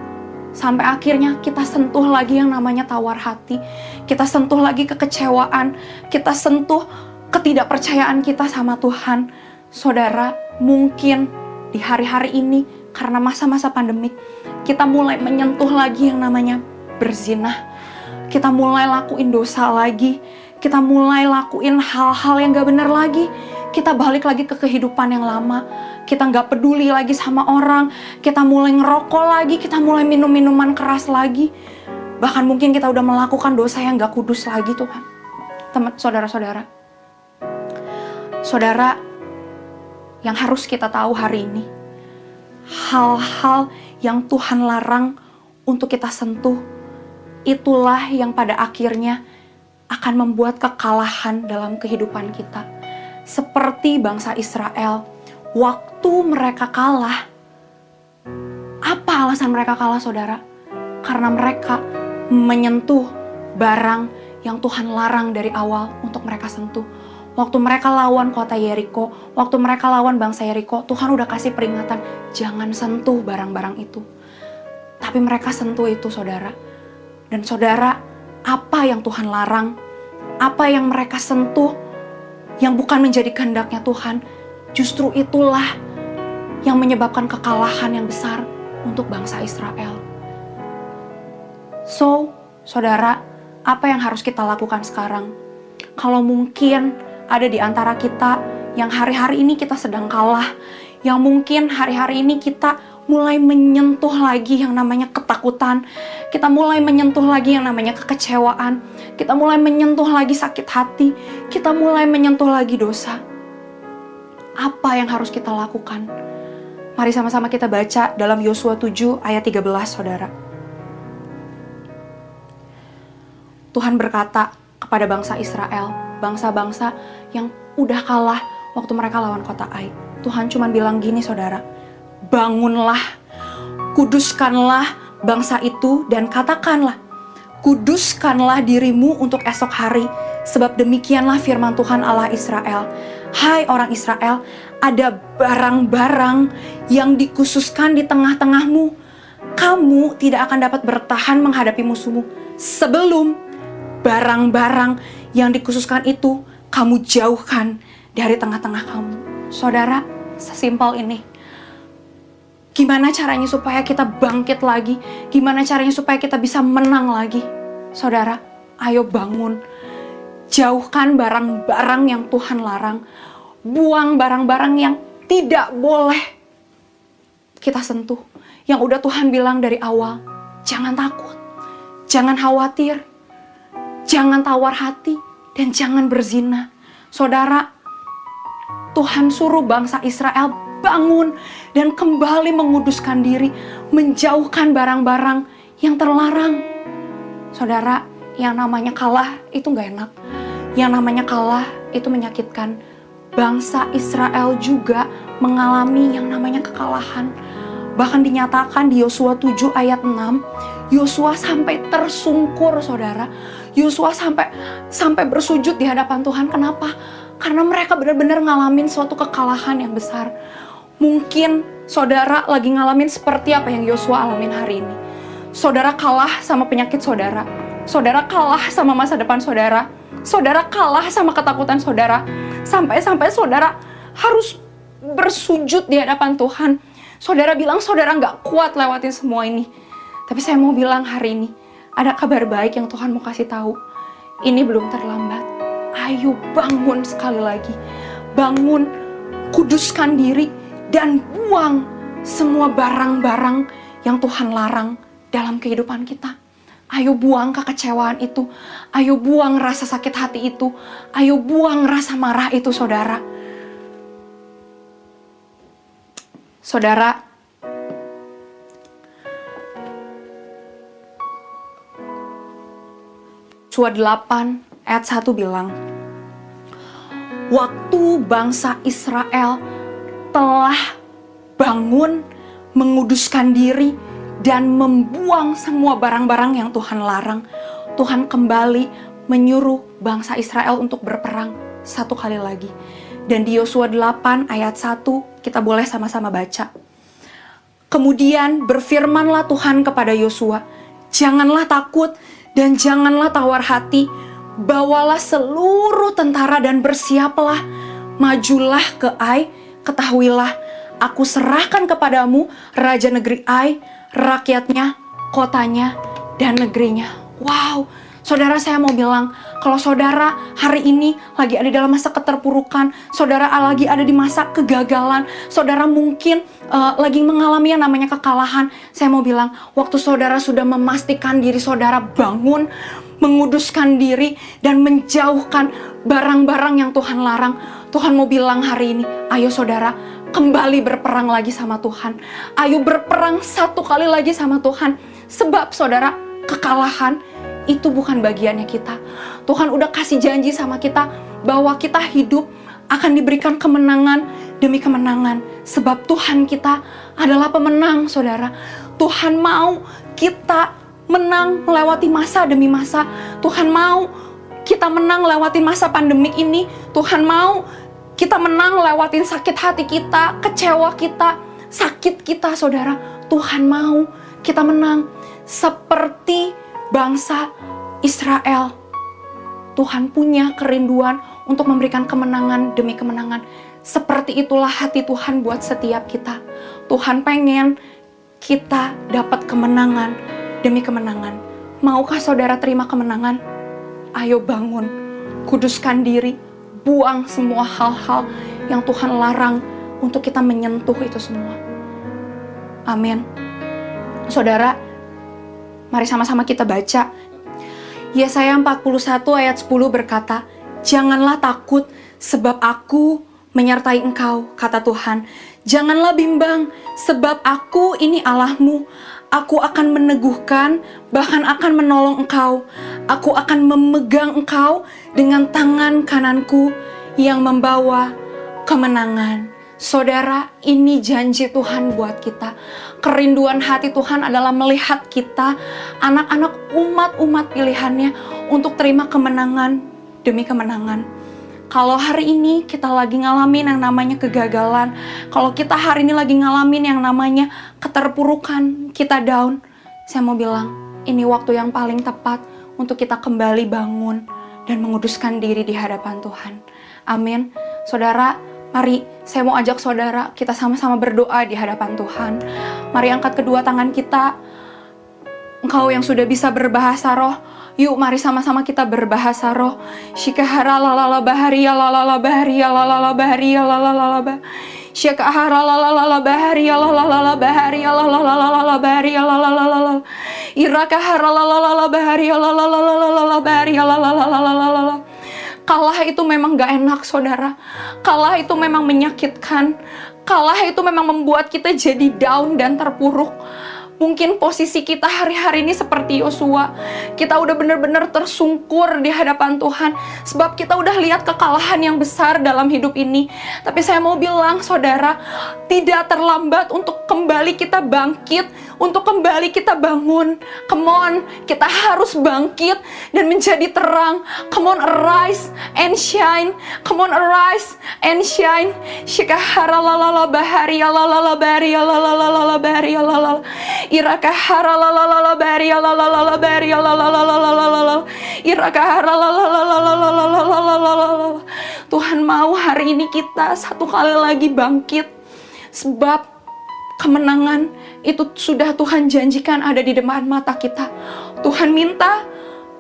Sampai akhirnya kita sentuh lagi yang namanya tawar hati, kita sentuh lagi kekecewaan, kita sentuh ketidakpercayaan kita sama Tuhan. Saudara, mungkin di hari-hari ini karena masa-masa pandemik, kita mulai menyentuh lagi yang namanya berzinah. Kita mulai lakuin dosa lagi, kita mulai lakuin hal-hal yang gak benar lagi, kita balik lagi ke kehidupan yang lama, kita gak peduli lagi sama orang, kita mulai ngerokok lagi, kita mulai minum minuman keras lagi, bahkan mungkin kita udah melakukan dosa yang gak kudus lagi, Tuhan. Saudara-saudara, saudara, yang harus kita tahu hari ini, hal-hal yang Tuhan larang untuk kita sentuh, itulah yang pada akhirnya akan membuat kekalahan dalam kehidupan kita. seperti bangsa Israel. Waktu mereka kalah, apa alasan mereka kalah, saudara? Karena mereka menyentuh barang yang Tuhan larang dari awal untuk mereka sentuh. Waktu mereka lawan kota Yeriko, waktu mereka lawan bangsa Yeriko, Tuhan udah kasih peringatan, jangan sentuh barang-barang itu. Tapi mereka sentuh itu, saudara. Dan saudara, apa yang Tuhan larang, apa yang mereka sentuh, yang bukan menjadi kehendaknya Tuhan, justru itulah yang menyebabkan kekalahan yang besar untuk bangsa Israel. So, saudara, apa yang harus kita lakukan sekarang? Kalau mungkin ada di antara kita yang hari-hari ini kita sedang kalah, yang mungkin hari-hari ini kita mulai menyentuh lagi yang namanya ketakutan, kita mulai menyentuh lagi yang namanya kekecewaan, kita mulai menyentuh lagi sakit hati, kita mulai menyentuh lagi dosa. Apa yang harus kita lakukan? Mari sama-sama kita baca dalam Yosua 7 ayat 13, saudara. Tuhan berkata kepada bangsa Israel, bangsa-bangsa yang udah kalah waktu mereka lawan kota Ai. Tuhan cuma bilang gini, saudara, bangunlah, kuduskanlah bangsa itu dan katakanlah, kuduskanlah dirimu untuk esok hari, sebab demikianlah firman Tuhan Allah Israel. Hai orang Israel, ada barang-barang yang dikhususkan di tengah-tengahmu. Kamu tidak akan dapat bertahan menghadapi musuhmu sebelum barang-barang yang dikhususkan itu kamu jauhkan dari tengah-tengah kamu. Saudara, sesimpel ini. Gimana caranya supaya kita bangkit lagi? Gimana caranya supaya kita bisa menang lagi? Saudara, ayo bangun. Jauhkan barang-barang yang Tuhan larang. Buang barang-barang yang tidak boleh kita sentuh. Yang udah Tuhan bilang dari awal, jangan takut, jangan khawatir, jangan tawar hati, dan jangan berzina. Saudara, Tuhan suruh bangsa Israel bangun dan kembali menguduskan diri, menjauhkan barang-barang yang terlarang. Saudara, yang namanya kalah itu gak enak. Yang namanya kalah itu menyakitkan. Bangsa Israel juga mengalami yang namanya kekalahan. Bahkan dinyatakan di Yosua 7 ayat 6, Yosua sampai tersungkur, saudara. Yosua sampai bersujud di hadapan Tuhan. Kenapa? Karena mereka benar-benar ngalamin suatu kekalahan yang besar. Mungkin saudara lagi ngalamin seperti apa yang Yosua alamin hari ini. Saudara kalah sama penyakit saudara. Saudara kalah sama masa depan saudara. Saudara kalah sama ketakutan saudara. Sampai-sampai saudara harus bersujud di hadapan Tuhan. Saudara bilang saudara gak kuat lewatin semua ini. Tapi saya mau bilang hari ini, ada kabar baik yang Tuhan mau kasih tahu. Ini belum terlambat. Ayo bangun sekali lagi. Bangun, kuduskan diri, dan buang semua barang-barang yang Tuhan larang dalam kehidupan kita. Ayo buang kekecewaan itu. Ayo buang rasa sakit hati itu. Ayo buang rasa marah itu, saudara. Saudara, Yosua 8 ayat 1 bilang, waktu bangsa Israel telah bangun, menguduskan diri, dan membuang semua barang-barang yang Tuhan larang, Tuhan kembali menyuruh bangsa Israel untuk berperang satu kali lagi. Dan di Yosua 8 ayat 1 kita boleh sama-sama baca. Kemudian berfirmanlah Tuhan kepada Yosua, janganlah takut dan janganlah tawar hati, bawalah seluruh tentara dan bersiaplah, majulah ke Ai, ketahuilah, aku serahkan kepadamu raja negeri Ai, rakyatnya, kotanya, dan negerinya. Wow, saudara, saya mau bilang, kalau saudara hari ini lagi ada dalam masa keterpurukan, saudara lagi ada di masa kegagalan, saudara mungkin lagi mengalami yang namanya kekalahan, saya mau bilang, waktu saudara sudah memastikan diri saudara bangun, menguduskan diri, dan menjauhkan barang-barang yang Tuhan larang, Tuhan mau bilang hari ini, ayo saudara, kembali berperang lagi sama Tuhan. Ayo berperang satu kali lagi sama Tuhan. Sebab saudara, kekalahan itu bukan bagiannya kita. Tuhan udah kasih janji sama kita bahwa kita hidup akan diberikan kemenangan demi kemenangan. Sebab Tuhan kita adalah pemenang, saudara. Tuhan mau kita menang melewati masa demi masa. Tuhan mau kita menang lewatin masa pandemik ini. Tuhan mau kita menang lewatin sakit hati kita, kecewa kita, sakit kita, saudara. Tuhan mau kita menang seperti bangsa Israel. Tuhan punya kerinduan untuk memberikan kemenangan demi kemenangan. Seperti itulah hati Tuhan buat setiap kita. Tuhan pengen kita dapat kemenangan demi kemenangan. Maukah saudara terima kemenangan? Ayo bangun, kuduskan diri, buang semua hal-hal yang Tuhan larang untuk kita menyentuh itu semua. Amin. Saudara, mari sama-sama kita baca. Yesaya 41 ayat 10 berkata, "Janganlah takut, sebab aku menyertai engkau," kata Tuhan. "Janganlah bimbang, sebab aku ini Allahmu. Aku akan meneguhkan, bahkan akan menolong engkau. Aku akan memegang engkau dengan tangan kananku yang membawa kemenangan." Saudara, ini janji Tuhan buat kita. Kerinduan hati Tuhan adalah melihat kita, anak-anak umat-umat pilihannya, untuk terima kemenangan demi kemenangan. Kalau hari ini kita lagi ngalamin yang namanya kegagalan, kalau kita hari ini lagi ngalamin yang namanya keterpurukan, kita down, saya mau bilang, ini waktu yang paling tepat untuk kita kembali bangun dan menguduskan diri di hadapan Tuhan. Amin. Saudara, mari saya mau ajak saudara kita sama-sama berdoa di hadapan Tuhan. Mari angkat kedua tangan kita. Engkau yang sudah bisa berbahasa roh, yuk mari sama-sama kita berbahasa roh. Shikahara lalala baharia lalala baharia lalala baharia lalala bah. Shikahara lalala baharia lalala baharia lalala baharia lalala. Irakahara lalala baharia lalala baharia lalala. Kalah itu memang gak enak, saudara. Kalah itu memang menyakitkan. Kalah itu memang membuat kita jadi down dan terpuruk. Mungkin posisi kita hari-hari ini seperti Yosua. Kita udah benar-benar tersungkur di hadapan Tuhan. Sebab kita udah lihat kekalahan yang besar dalam hidup ini. Tapi saya mau bilang, saudara, tidak terlambat untuk kembali kita bangkit, untuk kembali kita bangun. Come on, kita harus bangkit dan menjadi terang. Come on, arise and shine. Come on, arise and shine. Shikahara lalala bahari lalala bahari lalala bahari lalala. Irakahara lalala bahari lalala bahari lalala. Irakahara lalala. Tuhan mau hari ini kita satu kali lagi bangkit. Sebab kemenangan itu sudah Tuhan janjikan ada di depan mata kita. Tuhan minta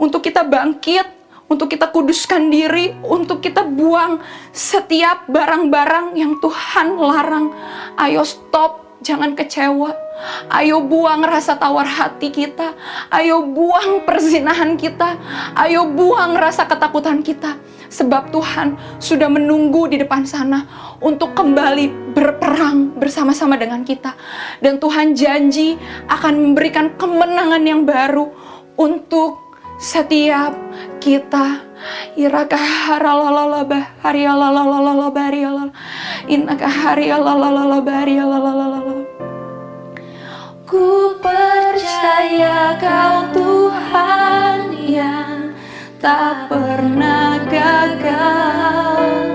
untuk kita bangkit, untuk kita kuduskan diri, untuk kita buang setiap barang-barang yang Tuhan larang. Ayo stop, jangan kecewa. Ayo buang rasa tawar hati kita. Ayo buang perzinahan kita. Ayo buang rasa ketakutan kita. Sebab Tuhan sudah menunggu di depan sana untuk kembali berperang bersama-sama dengan kita. Dan Tuhan janji akan memberikan kemenangan yang baru untuk setiap kita. Irakaharalalala baharialalala baharialala. Innakaharialalala baharialalala. Ku percaya Kau Tuhan yang tak pernah gagal,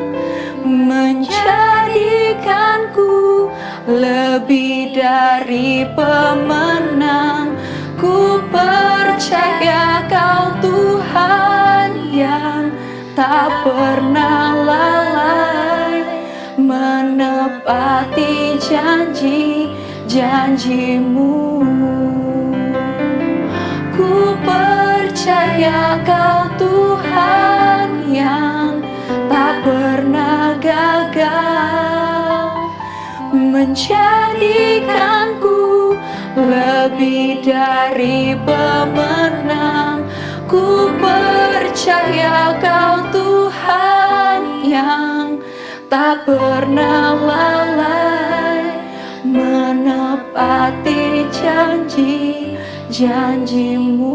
menjadikanku lebih dari pemenang. Ku percaya Kau Tuhan yang tak pernah lalai, menepati janji-janjimu. Ku percaya Kau Tuhan yang tak pernah gagal, menjadikanku lebih dari pemenang. Ku percaya Kau Tuhan yang tak pernah lalai, menepati janji-janjimu.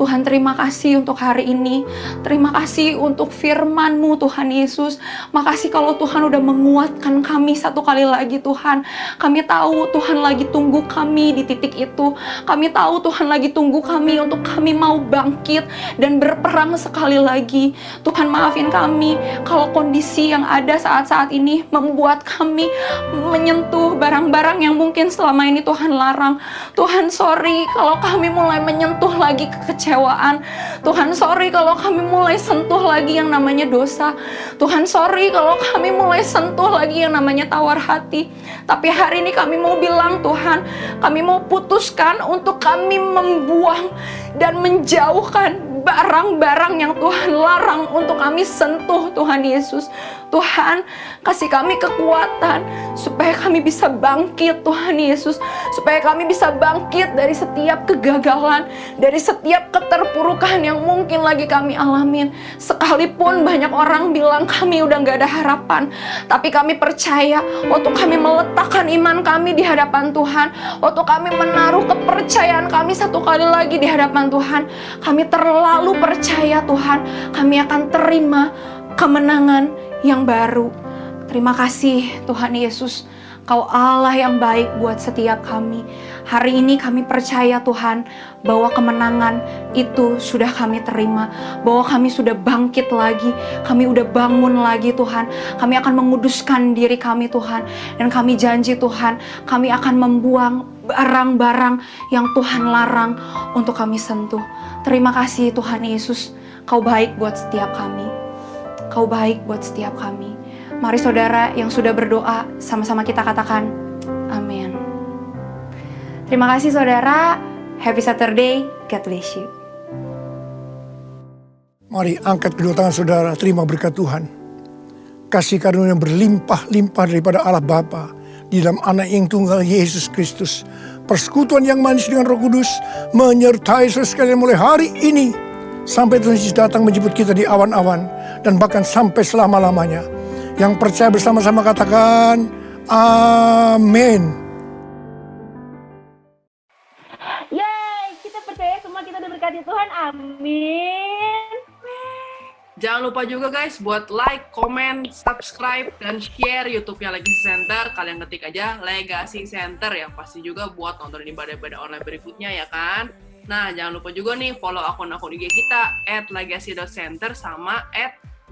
Tuhan, terima kasih untuk hari ini. Terima kasih untuk firman-Mu Tuhan Yesus. Makasih kalau Tuhan udah menguatkan kami satu kali lagi Tuhan. Kami tahu Tuhan lagi tunggu kami di titik itu. Kami tahu Tuhan lagi tunggu kami untuk kami mau bangkit dan berperang sekali lagi. Tuhan maafin kami kalau kondisi yang ada saat-saat ini membuat kami menyentuh barang-barang yang mungkin selama ini Tuhan larang. Tuhan sorry kalau kami mulai menyentuh lagi kekecewaan. Tuhan sorry kalau kami mulai sentuh lagi yang namanya dosa. Tuhan sorry kalau kami mulai sentuh lagi yang namanya tawar hati. Tapi hari ini kami mau bilang Tuhan, kami mau putuskan untuk kami membuang dan menjauhkan barang-barang yang Tuhan larang untuk kami sentuh Tuhan Yesus. Tuhan, kasih kami kekuatan supaya kami bisa bangkit Tuhan Yesus. Supaya kami bisa bangkit dari setiap kegagalan, dari setiap keterpurukan yang mungkin lagi kami alamin. Sekalipun banyak orang bilang kami udah gak ada harapan, tapi kami percaya waktu kami meletakkan iman kami di hadapan Tuhan, waktu kami menaruh kepercayaan kami satu kali lagi di hadapan Tuhan, kami terlalu percaya Tuhan, kami akan terima kemenangan yang baru. Terima kasih Tuhan Yesus, Kau Allah yang baik buat setiap kami. Hari ini kami percaya Tuhan bahwa kemenangan itu sudah kami terima, bahwa kami sudah bangkit lagi, kami udah bangun lagi Tuhan. Kami akan menguduskan diri kami Tuhan, dan kami janji Tuhan, kami akan membuang barang-barang yang Tuhan larang untuk kami sentuh. Terima kasih Tuhan Yesus, Kau baik buat setiap kami. Kau baik buat setiap kami. Mari saudara yang sudah berdoa, sama-sama kita katakan, amin. Terima kasih saudara, happy Saturday, God bless you. Mari angkat kedua tangan saudara, terima berkat Tuhan. Kasih karunia yang berlimpah-limpah daripada Allah Bapa di dalam Anak yang tunggal Yesus Kristus. Persekutuan yang manis dengan Roh Kudus menyertai saudara sekalian mulai hari ini sampai Tuhan Yesus datang menjemput kita di awan-awan dan bahkan sampai selama-lamanya. Yang percaya bersama-sama katakan amin. Yeay, kita percaya semua kita diberkati Tuhan, amin. Jangan lupa juga guys buat like, comment, subscribe, dan share YouTube-nya Legacy Center. Kalian ketik aja Legacy Center yang pasti juga buat nonton ibadah-ibadah online berikutnya ya kan. Nah jangan lupa juga nih follow akun-akun IG kita @legacy.center sama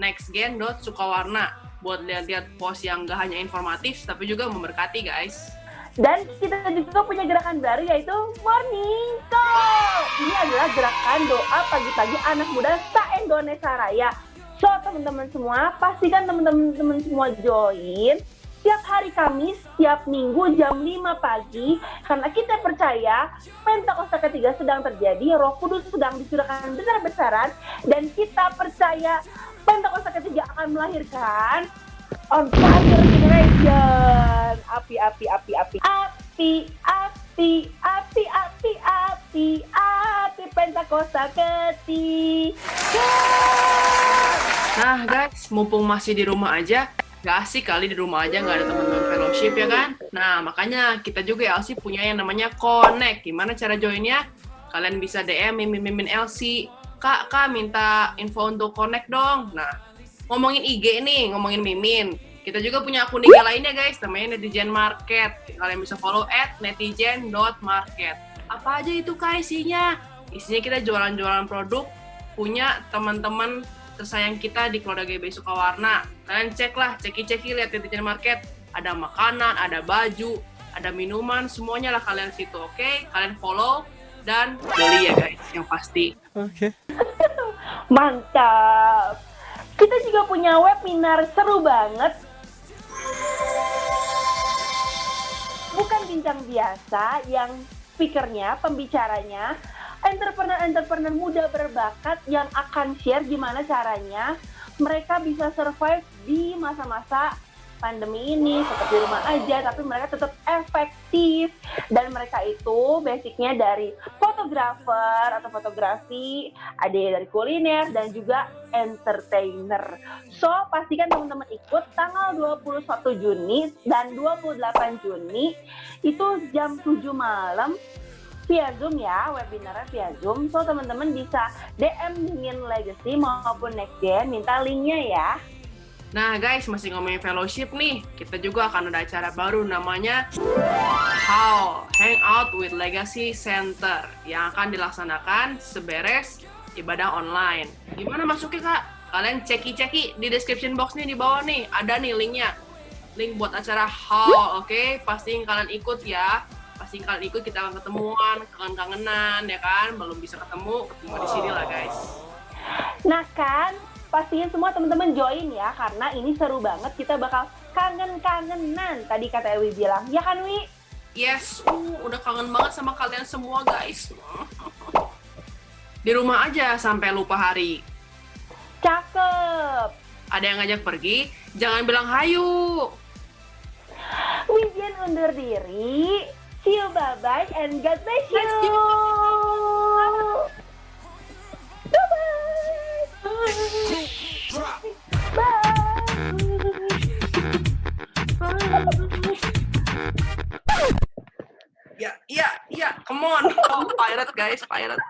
@nextgen.sukawarna buat lihat-lihat post yang gak hanya informatif tapi juga memberkati guys. Dan kita juga punya gerakan baru yaitu Morning Call. Ini adalah gerakan doa pagi-pagi anak muda se-Indonesia Raya. So teman-teman semua, pastikan teman-teman semua join setiap hari Kamis, setiap Minggu jam 5 pagi. Karena kita percaya Pentakosta ketiga sedang terjadi, Roh Kudus sedang dicurahkan besar-besaran, dan kita percaya Pentakosta ketiga akan melahirkan on fire generation. Api Pentakosta ketiga. Nah guys, mumpung masih di rumah aja, gak asik kali di rumah aja gak ada teman-teman fellowship ya kan? Nah makanya kita juga LC punya yang namanya Connect. Gimana cara joinnya? Kalian bisa DM Mimin LC, Kak minta info untuk Connect dong. Nah ngomongin IG nih, ngomongin Mimin, kita juga punya akun IG lainnya guys, namanya Netizen Market. Kalian bisa follow @netizen.market. Apa aja itu Kak isinya? Isinya kita jualan-jualan produk punya teman-teman tersayang kita di keluarga GBI Sukawarna. Kalian ceki lihat Netizen Market. Ada makanan, ada baju, ada minuman, semuanya lah kalian situ, oke? Kalian follow dan beli ya guys, yang pasti. Oke. Mantap. Kita juga punya webinar seru banget. Bukan bincang biasa yang speakernya, pembicaranya, entrepreneur muda berbakat yang akan share gimana caranya mereka bisa survive di masa-masa pandemi ini, tetap di rumah aja, tapi mereka tetap efektif. Dan mereka itu basicnya dari fotografer atau fotografi, ada dari kuliner, dan juga entertainer. So, pastikan teman-teman ikut tanggal 21 Juni dan 28 Juni, itu jam 7 malam via Zoom ya, webinarnya via Zoom. So teman-teman bisa DM Dingin Legacy maupun Next Gen, minta linknya ya. Nah guys, masih ngomongin fellowship nih, kita juga akan ada acara baru namanya How Hangout with Legacy Center yang akan dilaksanakan seberes ibadah online. Gimana masuknya kak? Kalian ceki-ceki di description box nih di bawah nih, ada nih linknya. Link buat acara How, oke? Pastiin kalian ikut ya. Pastiin kalian ikut, kita akan ketemuan, kangen-kangenan ya kan? Belum bisa ketemu di sini lah guys. Nah kan, pastiin semua teman-teman join ya, karena ini seru banget, kita bakal kangen-kangenan. Tadi kata Ewi bilang, ya kan Wi? Yes, udah kangen banget sama kalian semua guys. Di rumah aja sampai lupa hari. Cakep. Ada yang ngajak pergi, jangan bilang hayu. Wijian undur diri. See you, bye-bye, and God bless you. Bye-bye. Drop. Ya, come on. Oh, pirate guys, pirate.